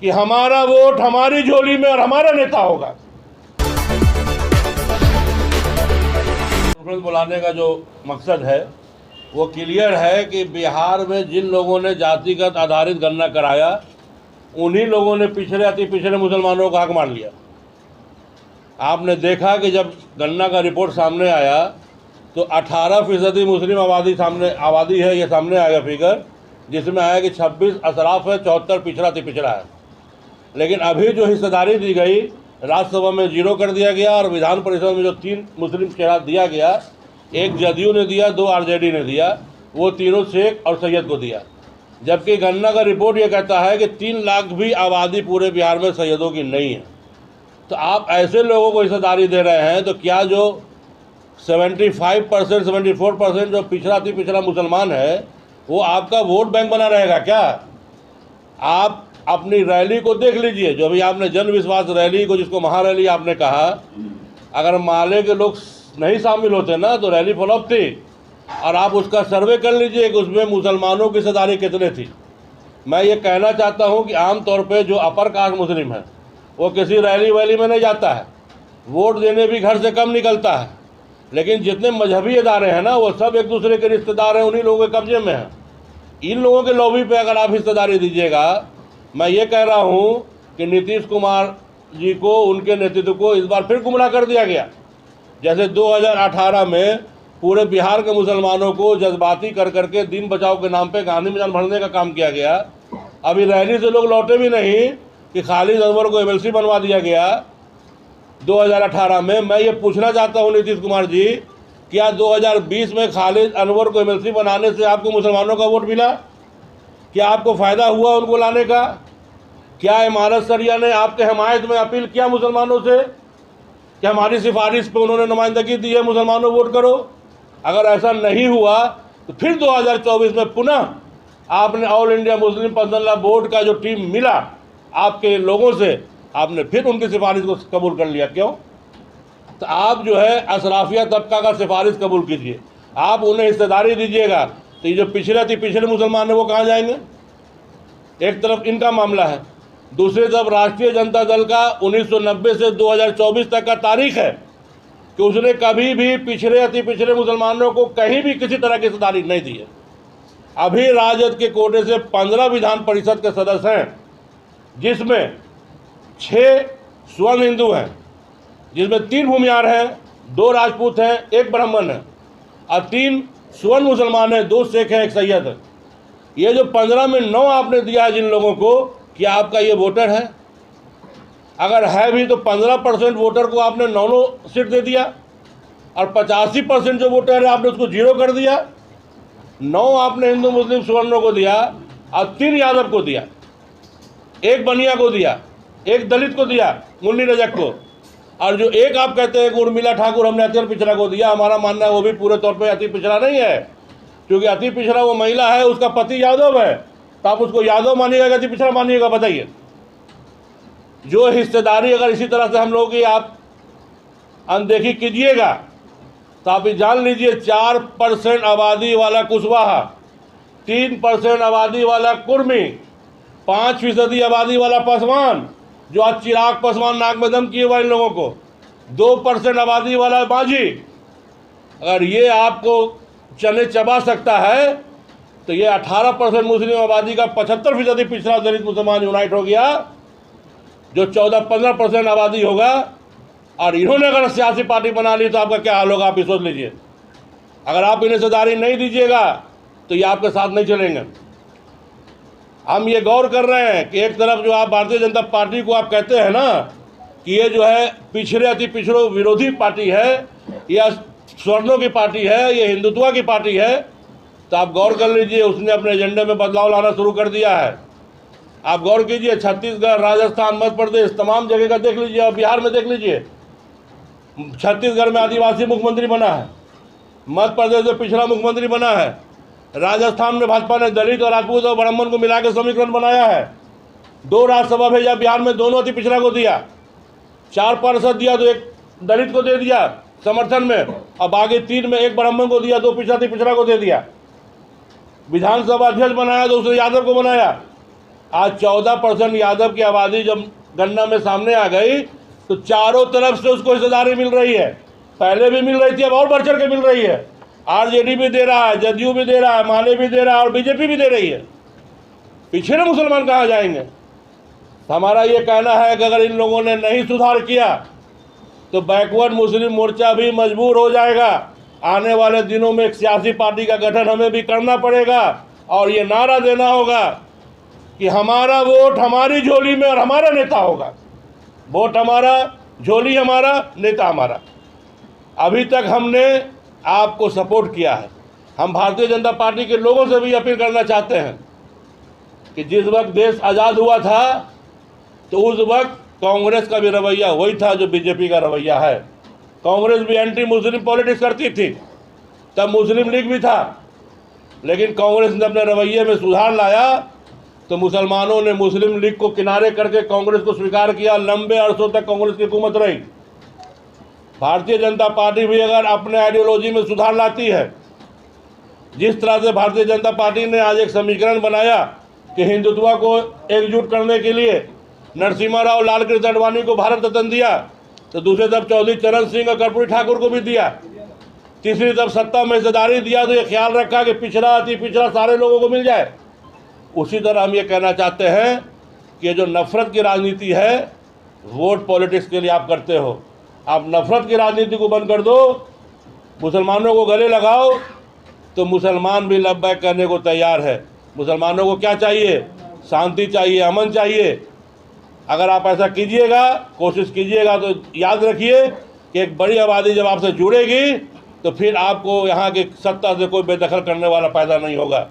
कि हमारा वोट हमारी झोली में और हमारा नेता होगा। कॉन्फ्रेंस बुलाने का जो मकसद है वो क्लियर है कि बिहार में जिन लोगों ने जातिगत आधारित गणना कराया उन्हीं लोगों ने पिछड़े अति पिछड़े मुसलमानों का हक मान लिया। आपने देखा कि जब गणना का रिपोर्ट सामने आया तो 18% मुस्लिम आबादी है, ये सामने आया फिगर, जिसमें आया कि 26 अशराफ है, 74 पिछड़ा अति पिछड़ा है। लेकिन अभी जो हिस्सेदारी दी गई, राज्यसभा में 0 कर दिया गया और विधान परिषद में जो 3 मुस्लिम चेहरा दिया गया, एक जदयू ने दिया, 2 आरजेडी ने दिया, वो तीनों शेख और सैयद को दिया। जबकि गणना का रिपोर्ट ये कहता है कि 3 लाख भी आबादी पूरे बिहार में सैयदों की नहीं है। तो आप ऐसे लोगों को हिस्सेदारी दे रहे हैं, तो क्या जो 75% 74% जो पिछड़ा अति पिछड़ा मुसलमान है वो आपका वोट बैंक बना रहेगा क्या? आप अपनी रैली को देख लीजिए, जो अभी आपने जन विश्वास रैली को, जिसको महारैली आपने कहा, अगर माले के लोग नहीं शामिल होते ना तो रैली फ्लॉप थी। और आप उसका सर्वे कर लीजिए कि उसमें मुसलमानों की हिस्सेदारी कितने थी। मैं ये कहना चाहता हूँ कि आमतौर पे जो अपर कास्ट मुस्लिम है वो किसी रैली वैली में नहीं जाता है, वोट देने भी घर से कम निकलता है। लेकिन जितने मजहबी इदारे हैं ना वो सब एक दूसरे के रिश्तेदार हैं, उन्हीं लोगों के कब्जे में हैं। इन लोगों के लॉबी पे अगर आप हिस्सेदारी दीजिएगा, मैं ये कह रहा हूँ कि नीतीश कुमार जी को, उनके नेतृत्व को इस बार फिर गुमराह कर दिया गया। जैसे 2018 में पूरे बिहार के मुसलमानों को जज्बाती कर करके दीन बचाओ के नाम पे गांधी मैदान भरने का काम किया गया। अभी रैली से लोग लौटे भी नहीं कि खालिद अनवर को एमएलसी बनवा दिया गया 2018 में। मैं ये पूछना चाहता हूँ नीतीश कुमार जी, क्या 2020 में खालिद अनवर को एमएलसी बनाने से आपको मुसलमानों का वोट मिला? क्या आपको फ़ायदा हुआ उनको लाने का? क्या इमारत सरिया ने आपके हमायत में अपील किया मुसलमानों से कि हमारी सिफारिश पे उन्होंने नुमाइंदगी दी है, मुसलमानों वोट करो? अगर ऐसा नहीं हुआ तो फिर 2024 में पुनः आपने all India Muslim personal law board का जो टीम मिला आपके लोगों से, आपने फिर उनकी सिफारिश को कबूल कर लिया। क्यों? तो आप जो है अशराफिया तबका का सिफारिश कबूल कीजिए, आप उन्हें हिस्सेदारी दीजिएगा, तो ये जो पिछड़े मुसलमान हैं वो कहाँ जाएंगे? एक तरफ इनका मामला है, दूसरी तरफ राष्ट्रीय जनता दल का 1990 से 2024 तक का तारीख है कि उसने कभी भी पिछड़े अति पिछड़े मुसलमानों को कहीं भी किसी तरह की हिस्सेदारी नहीं दी है। अभी राजद के कोटे से 15 विधान परिषद के सदस्य हैं, जिसमें 6 स्वर्ण हिंदू हैं, जिसमें 3 भूमियार हैं, 2 राजपूत हैं, 1 ब्राह्मण है, और 3 स्वर्ण मुसलमान हैं, 2 शेख हैं, 1 सैयद है। ये जो 15 में 9 आपने दिया है जिन लोगों को, क्या आपका ये वोटर है? अगर है भी तो 15% वोटर को आपने 9 सीट दे दिया, और 85% जो वोटर है आपने उसको 0 कर दिया। 9 आपने हिंदू मुस्लिम सवर्णों को दिया और 3 यादव को दिया, 1 बनिया को दिया, 1 दलित को दिया, मुन्नी रजक को, और जो 1 आप कहते हैं कि उर्मिला ठाकुर हमने अति पिछड़ा को दिया। हमारा मानना है वो भी पूरे तौर पे अति पिछड़ा नहीं है, क्योंकि अति पिछड़ा वो महिला है, उसका पति यादव है, तो आप उसको यादव मानिएगा, अति पिछड़ा मानिएगा? बताइए। जो हिस्सेदारी अगर इसी तरह से हम लोग की आप अनदेखी कीजिएगा तो आप जान लीजिए 4% आबादी वाला कुशवाहा, 3% आबादी वाला कुर्मी, 5% आबादी वाला पासवान, जो आज चिराग पासवान नाक में दम किए हुए इन लोगों को, 2% आबादी वाला बाजी, अगर ये आपको चने चबा सकता है तो ये 18% मुस्लिम आबादी का 75% पिछड़ा दलित मुसलमान यूनाइट हो गया, जो 14-15% आबादी होगा। और इन्होंने अगर सियासी पार्टी बना ली तो आपका क्या हाल होगा, आप भी सोच लीजिए। अगर आप इन्हें हिस्सेदारी नहीं दीजिएगा तो ये आपके साथ नहीं चलेंगे। हम ये गौर कर रहे हैं कि एक तरफ जो आप भारतीय जनता पार्टी को आप कहते हैं ना कि ये जो है पिछड़े अति पिछड़ों विरोधी पार्टी है, या स्वर्णों की पार्टी है, ये हिंदुत्व की पार्टी है, तो आप गौर कर लीजिए उसने अपने एजेंडे में बदलाव लाना शुरू कर दिया है। आप गौर कीजिए, छत्तीसगढ़, राजस्थान, मध्य प्रदेश, तमाम जगह का देख लीजिए, और बिहार में देख लीजिए। छत्तीसगढ़ में आदिवासी मुख्यमंत्री बना है, मध्य प्रदेश में पिछड़ा मुख्यमंत्री बना है, राजस्थान में भाजपा ने दलित और राजपूत और ब्राह्मण को मिला के समीकरण बनाया है, 2 राज्यसभा भेजा, बिहार में दोनों अति पिछड़ा को दिया, 4 पार्षद दिया तो 1 दलित को दे दिया समर्थन में, और बाकी 3 में 1 ब्राह्मण को दिया, 2 पिछड़ा को दे दिया। विधानसभा अध्यक्ष बनाया तो उसने यादव को बनाया। आज 14% यादव की आबादी जब गन्ना में सामने आ गई तो चारों तरफ से उसको हिस्सेदारी मिल रही है। पहले भी मिल रही थी, अब और बढ़ चढ़ के मिल रही है। आरजेडी भी दे रहा है, जदयू भी दे रहा है, माले भी दे रहा है और बीजेपी भी दे रही है। पिछड़े मुसलमान कहाँ जाएंगे? हमारा ये कहना है कि अगर इन लोगों ने नहीं सुधार किया तो बैकवर्ड मुस्लिम मोर्चा भी मजबूर हो जाएगा। आने वाले दिनों में एक सियासी पार्टी का गठन हमें भी करना पड़ेगा और ये नारा देना होगा कि हमारा वोट हमारी झोली में और हमारा नेता होगा। वोट हमारा, झोली हमारा, नेता हमारा। अभी तक हमने आपको सपोर्ट किया है। हम भारतीय जनता पार्टी के लोगों से भी अपील करना चाहते हैं कि जिस वक्त देश आज़ाद हुआ था तो उस वक्त कांग्रेस का भी रवैया वही था जो बीजेपी का रवैया है। कांग्रेस भी एंटी मुस्लिम पॉलिटिक्स करती थी, तब मुस्लिम लीग भी था, लेकिन कांग्रेस ने अपने रवैये में सुधार लाया तो मुसलमानों ने मुस्लिम लीग को किनारे करके कांग्रेस को स्वीकार किया। लंबे अरसों तक कांग्रेस की हुकूमत रही। भारतीय जनता पार्टी भी अगर अपने आइडियोलॉजी में सुधार लाती है, जिस तरह से भारतीय जनता पार्टी ने आज एक समीकरण बनाया कि हिंदुत्व को एकजुट करने के लिए नरसिम्हा राव लालकृष्ण आडवाणी को भारत रत्न दिया, तो दूसरी तरफ चौधरी चरण सिंह और कर्पूरी ठाकुर को भी दिया। तीसरी तरफ सत्ता में हिस्सेदारी दिया तो ये ख्याल रखा कि पिछड़ा अति पिछड़ा सारे लोगों को मिल जाए। उसी तरह हम ये कहना चाहते हैं कि ये जो नफरत की राजनीति है, वोट पॉलिटिक्स के लिए आप करते हो, आप नफरत की राजनीति को बंद कर दो, मुसलमानों को गले लगाओ तो मुसलमान भी लब्बैक करने को तैयार है। मुसलमानों को क्या चाहिए? शांति चाहिए, अमन चाहिए। अगर आप ऐसा कीजिएगा, कोशिश कीजिएगा, तो याद रखिए कि एक बड़ी आबादी जब आपसे जुड़ेगी तो फिर आपको यहाँ की सत्ता से कोई बेदखल करने वाला पैदा नहीं होगा।